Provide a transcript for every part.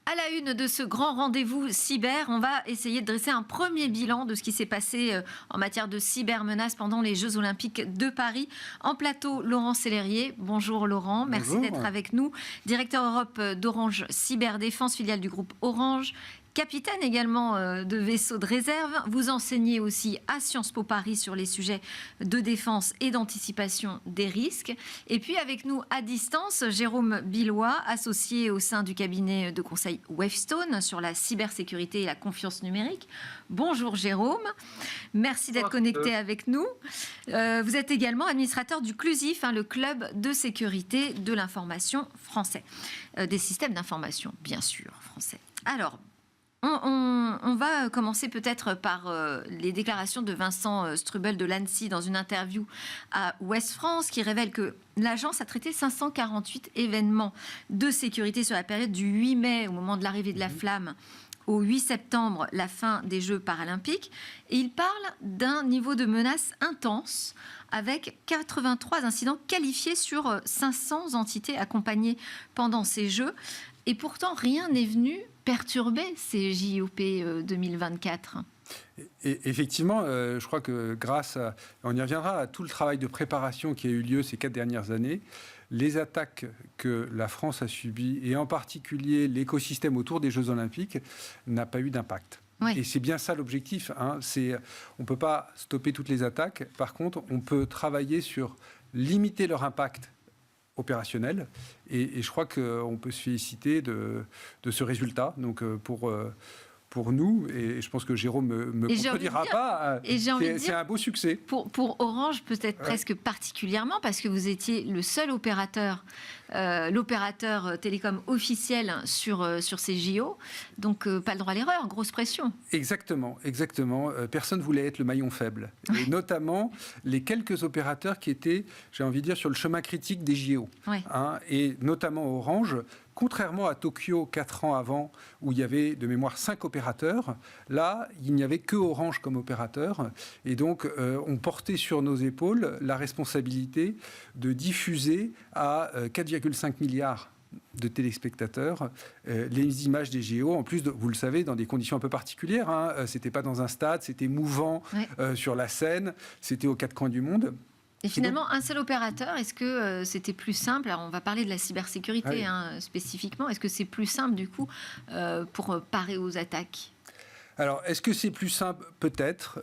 À la une de ce grand rendez-vous cyber, on va essayer de dresser un premier bilan de ce qui s'est passé en matière de cybermenaces pendant les Jeux Olympiques de Paris. En plateau, Laurent Sellerier. Bonjour Laurent, merci Bonjour. d'être avec nous. Directeur Europe d'Orange Cyberdéfense, filiale du groupe Orange. Capitaine également de vaisseau de réserve. Vous enseignez aussi à Sciences Po Paris sur les sujets de défense et d'anticipation des risques. Et puis avec nous à distance, Jérôme Billois, associé au sein du cabinet de conseil Wavestone sur la cybersécurité et la confiance numérique. Bonjour Jérôme, merci d'être connecté avec nous. Vous êtes également administrateur du CLUSIF, le club de sécurité de l'information français. Des systèmes d'information, bien sûr, français. Alors, on va commencer peut-être par les déclarations de Vincent Strubel de l'ANSSI dans une interview à Ouest France qui révèle que l'agence a traité 548 événements de sécurité sur la période du 8 mai, au moment de l'arrivée de la flamme, au 8 septembre, la fin des Jeux paralympiques. Et il parle d'un niveau de menace intense avec 83 incidents qualifiés sur 500 entités accompagnées pendant ces Jeux. Et pourtant, rien n'est venu perturber ces JOP 2024. Et effectivement, je crois que on y reviendra, à tout le travail de préparation qui a eu lieu ces 4 dernières années, les attaques que la France a subies, et en particulier l'écosystème autour des Jeux Olympiques, n'a pas eu d'impact. Oui. Et c'est bien ça l'objectif. On ne peut pas stopper toutes les attaques. Par contre, on peut travailler sur limiter leur impact opérationnel. Et je crois qu'on peut se féliciter de ce résultat. Donc, pour nous, et je pense que Jérôme me contredira pas, c'est un beau succès. Pour Orange, peut-être presque particulièrement, parce que vous étiez le seul opérateur, l'opérateur télécom officiel sur ces JO. Donc, pas le droit à l'erreur, grosse pression. Exactement. Personne ne voulait être le maillon faible. Et notamment, les quelques opérateurs qui étaient, j'ai envie de dire, sur le chemin critique des JO. Oui. Et notamment Orange. Contrairement à Tokyo, 4 ans avant, où il y avait de mémoire 5 opérateurs, là, il n'y avait que Orange comme opérateur. Et donc, on portait sur nos épaules la responsabilité de diffuser à 4,5 milliards de téléspectateurs les images des JO. En plus, vous le savez, dans des conditions un peu particulières. C'était pas dans un stade, c'était mouvant sur la scène, c'était aux 4 coins du monde. Et finalement, un seul opérateur, est-ce que c'était plus simple? Alors, on va parler de la cybersécurité spécifiquement. Est-ce que c'est plus simple, du coup, pour parer aux attaques? Alors, est-ce que c'est plus simple? Peut-être.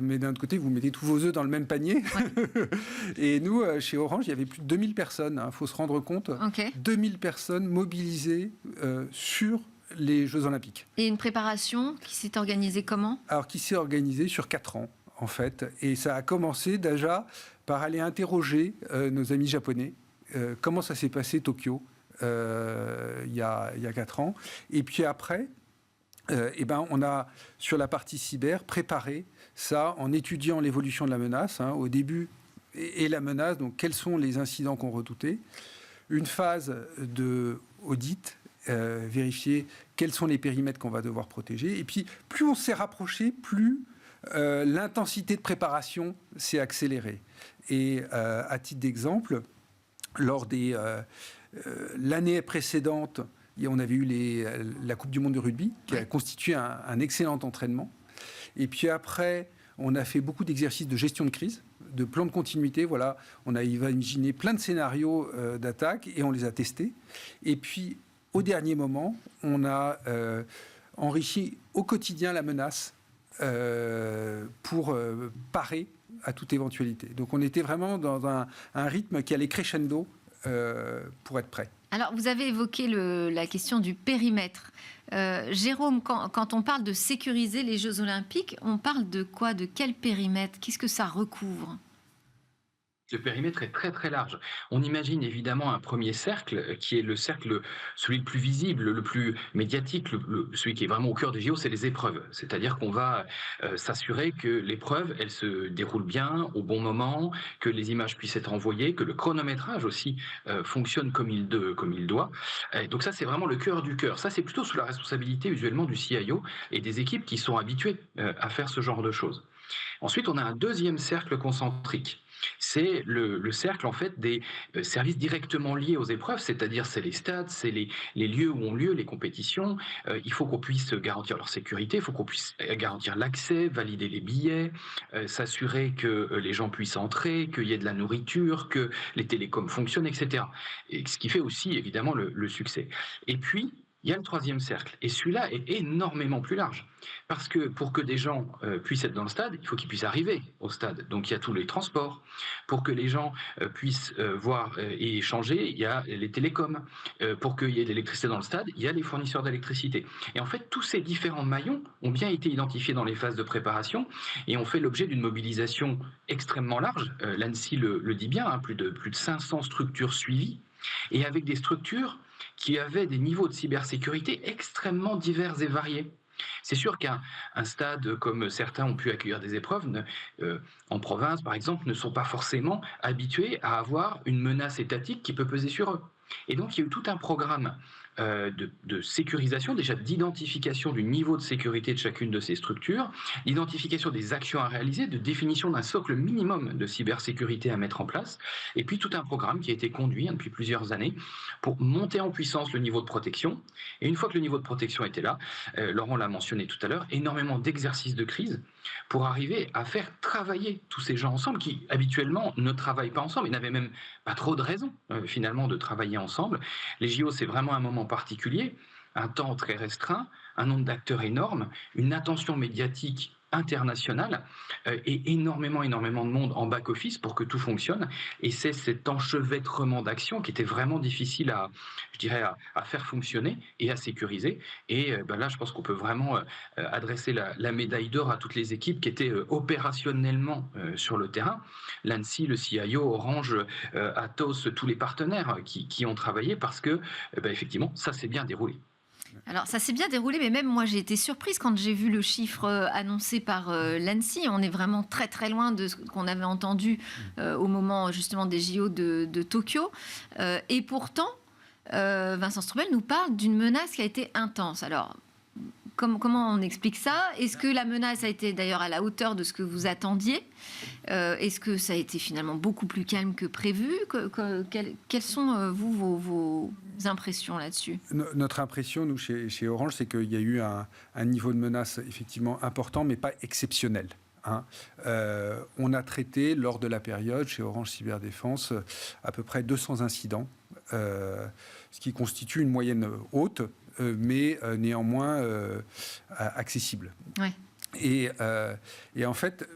Mais d'un autre côté, vous mettez tous vos œufs dans le même panier. Ouais. Et nous, chez Orange, il y avait plus de 2000 personnes. Il faut se rendre compte. Okay. 2000 personnes mobilisées sur les Jeux Olympiques. Et une préparation qui s'est organisée comment? Alors, qui s'est organisée sur 4 ans. En fait, et ça a commencé déjà par aller interroger nos amis japonais. Comment ça s'est passé Tokyo il y a 4 ans. Et puis après, on a, sur la partie cyber, préparé ça en étudiant l'évolution de la menace, au début, et la menace, donc quels sont les incidents qu'on redoutait. Une phase d'audit, vérifier quels sont les périmètres qu'on va devoir protéger. Et puis, plus on s'est rapproché, plus l'intensité de préparation s'est accélérée. Et à titre d'exemple, lors des l'année précédente, on avait eu la Coupe du Monde de rugby, qui a constitué un excellent entraînement. Et puis après, on a fait beaucoup d'exercices de gestion de crise, de plans de continuité. Voilà, on a imaginé plein de scénarios d'attaque et on les a testés. Et puis, au dernier moment, on a enrichi au quotidien la menace pour parer à toute éventualité. Donc on était vraiment dans un rythme qui allait crescendo pour être prêt. Alors vous avez évoqué la question du périmètre. Jérôme, quand on parle de sécuriser les Jeux Olympiques, on parle de quoi? De quel périmètre? Qu'est-ce que ça recouvre? Le périmètre est très très large. On imagine évidemment un premier cercle qui est le cercle, celui le plus visible, le plus médiatique, celui qui est vraiment au cœur des JO, c'est les épreuves. C'est-à-dire qu'on va s'assurer que l'épreuve, elle se déroule bien, au bon moment, que les images puissent être envoyées, que le chronométrage aussi fonctionne comme il doit. Donc ça, c'est vraiment le cœur du cœur. Ça, c'est plutôt sous la responsabilité usuellement du CIO et des équipes qui sont habituées à faire ce genre de choses. Ensuite, on a un deuxième cercle concentrique c'est le cercle en fait des services directement liés aux épreuves, c'est-à-dire c'est les stades, c'est les lieux où ont lieu les compétitions. Il faut qu'on puisse garantir leur sécurité, il faut qu'on puisse garantir l'accès, valider les billets, s'assurer que les gens puissent entrer, qu'il y ait de la nourriture, que les télécoms fonctionnent, etc. Et ce qui fait aussi évidemment le succès. Et puis, il y a le troisième cercle, et celui-là est énormément plus large. Parce que pour que des gens puissent être dans le stade, il faut qu'ils puissent arriver au stade. Donc il y a tous les transports. Pour que les gens puissent voir et échanger, il y a les télécoms. Pour qu'il y ait de l'électricité dans le stade, il y a les fournisseurs d'électricité. Et en fait, tous ces différents maillons ont bien été identifiés dans les phases de préparation et ont fait l'objet d'une mobilisation extrêmement large. L'ANSSI le dit bien, hein, plus de 500 structures suivies, et avec des structures qui avaient des niveaux de cybersécurité extrêmement divers et variés. C'est sûr qu'un stade, comme certains ont pu accueillir des épreuves, en province par exemple, ne sont pas forcément habitués à avoir une menace étatique qui peut peser sur eux. Et donc il y a eu tout un programme de sécurisation, déjà d'identification du niveau de sécurité de chacune de ces structures, d'identification des actions à réaliser, de définition d'un socle minimum de cybersécurité à mettre en place, et puis tout un programme qui a été conduit depuis plusieurs années pour monter en puissance le niveau de protection. Et une fois que le niveau de protection était là, Laurent l'a mentionné tout à l'heure, énormément d'exercices de crise pour arriver à faire travailler tous ces gens ensemble qui habituellement ne travaillent pas ensemble et n'avaient même pas trop de raison finalement de travailler ensemble. Les JO, c'est vraiment un moment particulier, un temps très restreint, un nombre d'acteurs énorme, une attention médiatique internationale et énormément de monde en back-office pour que tout fonctionne. Et c'est cet enchevêtrement d'actions qui était vraiment difficile à faire fonctionner et à sécuriser. Et là, je pense qu'on peut vraiment adresser la médaille d'or à toutes les équipes qui étaient opérationnellement sur le terrain. L'ANSSI, le CIO, Orange, Atos, tous les partenaires qui ont travaillé parce que, effectivement, ça s'est bien déroulé. Alors, ça s'est bien déroulé, mais même moi, j'ai été surprise quand j'ai vu le chiffre annoncé par l'ANSSI. On est vraiment très, très loin de ce qu'on avait entendu au moment, justement, des JO de Tokyo. Et pourtant, Vincent Stroebel nous parle d'une menace qui a été intense. Alors, comment on explique ça? Est-ce que la menace a été d'ailleurs à la hauteur de ce que vous attendiez? Est-ce que ça a été finalement beaucoup plus calme que prévu? Quelles sont, vos impressions là-dessus? Notre impression, nous, chez Orange, c'est qu'il y a eu un niveau de menace effectivement important, mais pas exceptionnel. Hein. On a traité, lors de la période, chez Orange Cyberdéfense, à peu près 200 incidents, ce qui constitue une moyenne haute, mais néanmoins accessible. Ouais. Et en fait,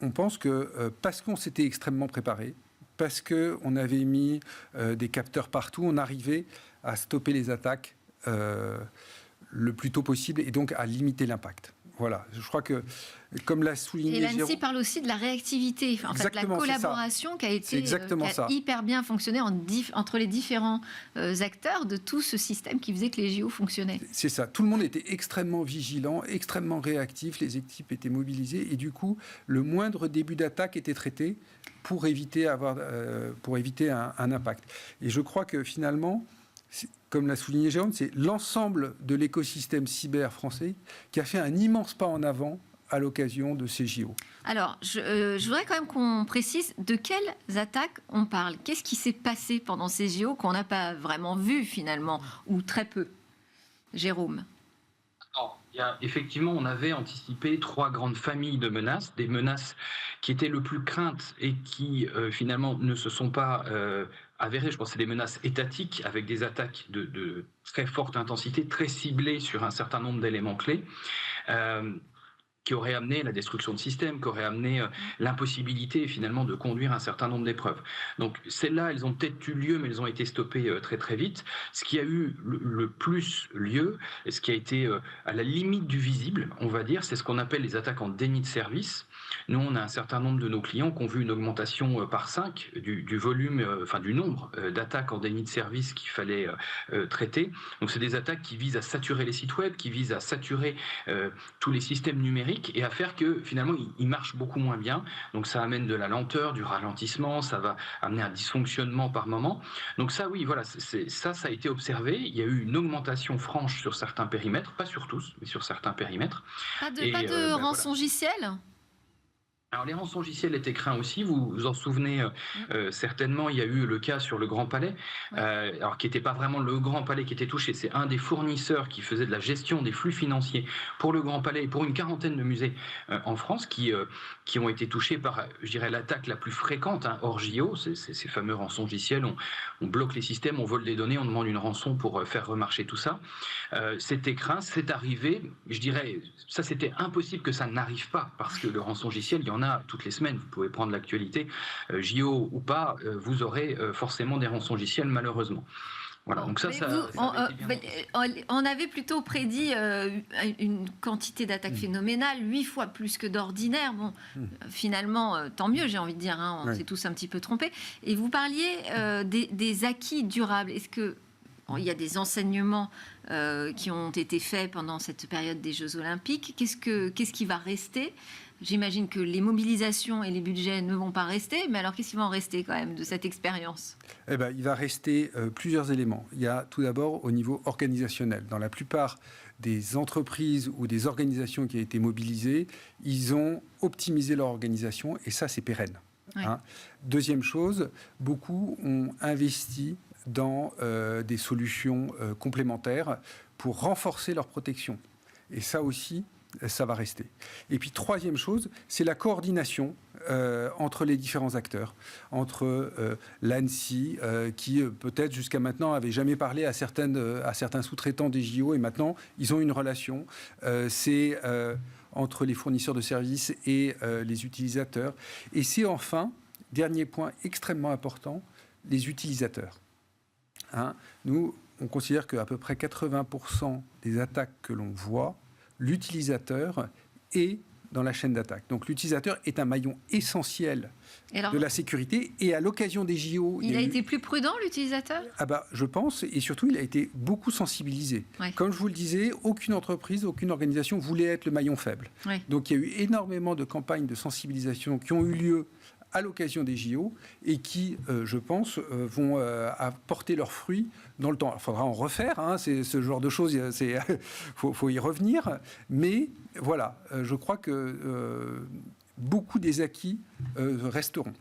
on pense que parce qu'on s'était extrêmement préparé, parce qu'on avait mis des capteurs partout, on arrivait à stopper les attaques le plus tôt possible et donc à limiter l'impact. Voilà, je crois que, comme l'a souligné... Et l'ANSSI parle aussi de la réactivité, en fait, la collaboration qui a été hyper bien fonctionné entre les différents acteurs de tout ce système qui faisait que les JO fonctionnaient. C'est ça, tout le monde était extrêmement vigilant, extrêmement réactif, les équipes étaient mobilisées et du coup, le moindre début d'attaque était traité pour éviter un impact. Et je crois que finalement... Comme l'a souligné Jérôme, c'est l'ensemble de l'écosystème cyber français qui a fait un immense pas en avant à l'occasion de ces JO. Alors, je voudrais quand même qu'on précise de quelles attaques on parle. Qu'est-ce qui s'est passé pendant ces JO qu'on n'a pas vraiment vu finalement, ou très peu? Jérôme? Effectivement, on avait anticipé 3 grandes familles de menaces, des menaces qui étaient le plus craintes et qui finalement ne se sont pas avérées. Je pense que c'est des menaces étatiques avec des attaques de très forte intensité, très ciblées sur un certain nombre d'éléments clés. Qui aurait amené la destruction de systèmes, qui aurait amené l'impossibilité finalement de conduire un certain nombre d'épreuves. Donc celles-là, elles ont peut-être eu lieu, mais elles ont été stoppées très très vite. Ce qui a eu le plus lieu, et ce qui a été à la limite du visible, on va dire, c'est ce qu'on appelle les attaques en déni de service. Nous, on a un certain nombre de nos clients qui ont vu une augmentation par 5 du volume, du nombre d'attaques en déni de service qu'il fallait traiter. Donc c'est des attaques qui visent à saturer les sites web, qui visent à saturer tous les systèmes numériques, et à faire que finalement il marche beaucoup moins bien. Donc ça amène de la lenteur, du ralentissement, ça va amener un dysfonctionnement par moment. Donc ça, oui, voilà, ça a été observé. Il y a eu une augmentation franche sur certains périmètres, pas sur tous, mais sur certains périmètres. Pas de rançongiciel ? Alors les rançongiciels étaient craints aussi, vous vous en souvenez certainement, il y a eu le cas sur le Grand Palais, Ouais. alors qui n'était pas vraiment le Grand Palais qui était touché, c'est un des fournisseurs qui faisait de la gestion des flux financiers pour le Grand Palais et pour une quarantaine de musées en France qui ont été touchés par, je dirais, l'attaque la plus fréquente, hors JO, ces fameux rançongiciels, on bloque les systèmes, on vole des données, on demande une rançon pour faire remarcher tout ça. C'était craint, c'est arrivé, je dirais, ça c'était impossible que ça n'arrive pas, parce que le rançongiciel, il y en a toutes les semaines, vous pouvez prendre l'actualité, JO ou pas, vous aurez forcément des rançongiciels malheureusement. Voilà, Bon, donc ça, mais ça, vous, ça avait été bien anticipé. on avait plutôt prédit une quantité d'attaques phénoménale, 8 fois plus que d'ordinaire. Bon, finalement, tant mieux, j'ai envie de dire, on s'est tous un petit peu trompés. Et vous parliez des acquis durables. Est-ce que il y a des enseignements qui ont été faits pendant cette période des Jeux Olympiques? Qu'est-ce qui va rester? J'imagine que les mobilisations et les budgets ne vont pas rester, mais alors qu'est-ce qui va en rester quand même de cette expérience? Eh ben, il va rester plusieurs éléments. Il y a tout d'abord au niveau organisationnel. Dans la plupart des entreprises ou des organisations qui ont été mobilisées, ils ont optimisé leur organisation et ça, c'est pérenne. Ouais. Deuxième chose, beaucoup ont investi dans des solutions complémentaires pour renforcer leur protection. Et ça aussi, ça va rester. Et puis, troisième chose, c'est la coordination entre les différents acteurs, entre l'ANSSI, qui peut-être jusqu'à maintenant n'avait jamais parlé à certains sous-traitants des JO, et maintenant, ils ont une relation. C'est entre les fournisseurs de services et les utilisateurs. Et c'est enfin, dernier point extrêmement important, les utilisateurs. Nous, on considère qu'à peu près 80% des attaques que l'on voit, l'utilisateur est dans la chaîne d'attaque. Donc l'utilisateur est un maillon essentiel de la sécurité. Et à l'occasion des JO... Il a été plus prudent, l'utilisateur ? Je pense, et surtout, il a été beaucoup sensibilisé. Ouais. Comme je vous le disais, aucune entreprise, aucune organisation voulait être le maillon faible. Ouais. Donc il y a eu énormément de campagnes de sensibilisation qui ont eu lieu à l'occasion des JO et qui, je pense, vont apporter leurs fruits dans le temps. Il faudra en refaire, c'est ce genre de choses, faut y revenir. Mais voilà, je crois que beaucoup des acquis resteront.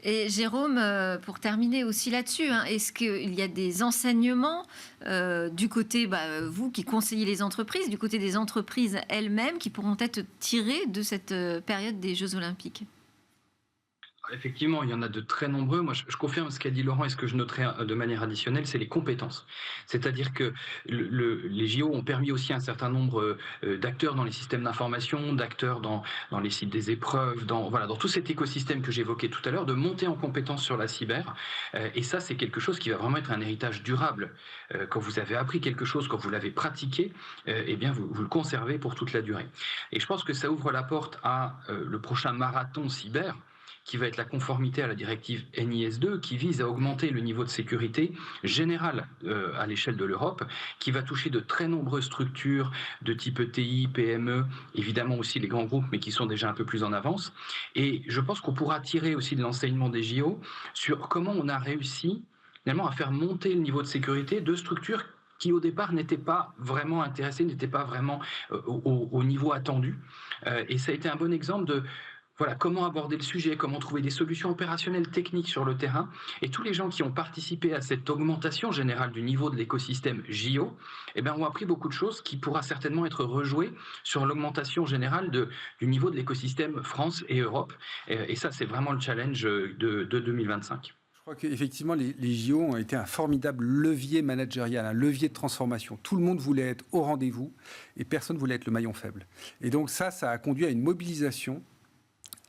Et Jérôme, pour terminer aussi là-dessus, est-ce qu'il y a des enseignements du côté, vous qui conseillez les entreprises, du côté des entreprises elles-mêmes qui pourront être tirées de cette période des Jeux Olympiques ? Effectivement, il y en a de très nombreux. Moi, je confirme ce qu'a dit Laurent et ce que je noterai de manière additionnelle, c'est les compétences. C'est-à-dire que les JO ont permis aussi à un certain nombre d'acteurs dans les systèmes d'information, d'acteurs dans les sites des épreuves, dans tout cet écosystème que j'évoquais tout à l'heure, de monter en compétences sur la cyber. Et ça, c'est quelque chose qui va vraiment être un héritage durable. Quand vous avez appris quelque chose, quand vous l'avez pratiqué, eh bien, vous le conservez pour toute la durée. Et je pense que ça ouvre la porte à le prochain marathon cyber, qui va être la conformité à la directive NIS2, qui vise à augmenter le niveau de sécurité général à l'échelle de l'Europe, qui va toucher de très nombreuses structures de type ETI, PME, évidemment aussi les grands groupes, mais qui sont déjà un peu plus en avance. Et je pense qu'on pourra tirer aussi de l'enseignement des JO sur comment on a réussi finalement à faire monter le niveau de sécurité de structures qui au départ n'étaient pas vraiment intéressées, n'étaient pas vraiment au niveau attendu. Et ça a été un bon exemple de comment aborder le sujet, comment trouver des solutions opérationnelles techniques sur le terrain. Et tous les gens qui ont participé à cette augmentation générale du niveau de l'écosystème JO, ont appris beaucoup de choses qui pourra certainement être rejouées sur l'augmentation générale du niveau de l'écosystème France et Europe. Et ça, c'est vraiment le challenge de 2025. Je crois qu'effectivement, les JO ont été un formidable levier managérial, un levier de transformation. Tout le monde voulait être au rendez-vous et personne ne voulait être le maillon faible. Et donc ça a conduit à une mobilisation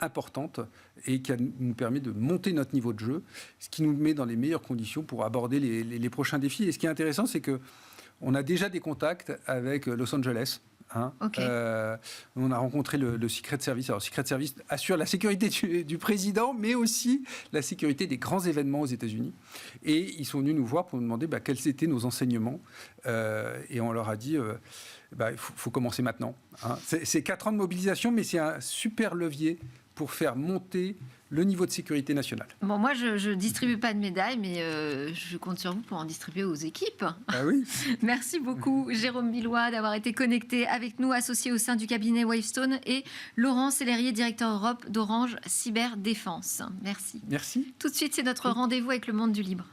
importante et qui nous permet de monter notre niveau de jeu, ce qui nous met dans les meilleures conditions pour aborder les prochains défis. Et ce qui est intéressant, c'est qu'on a déjà des contacts avec Los Angeles. Okay. On a rencontré le Secret Service. Alors, Secret Service assure la sécurité du président, mais aussi la sécurité des grands événements aux États-Unis. Et ils sont venus nous voir pour nous demander quels étaient nos enseignements. Et on leur a dit... il faut commencer maintenant. C'est 4 ans de mobilisation, mais c'est un super levier pour faire monter le niveau de sécurité nationale. Bon, moi, je ne distribue pas de médailles, mais je compte sur vous pour en distribuer aux équipes. Ah oui. Merci beaucoup, Jérôme Billois, d'avoir été connecté avec nous, associé au sein du cabinet Wavestone, et Laurent Sellerier, directeur Europe d'Orange Cyberdéfense. Merci. Merci. Tout de suite, c'est notre rendez-vous avec le monde du libre.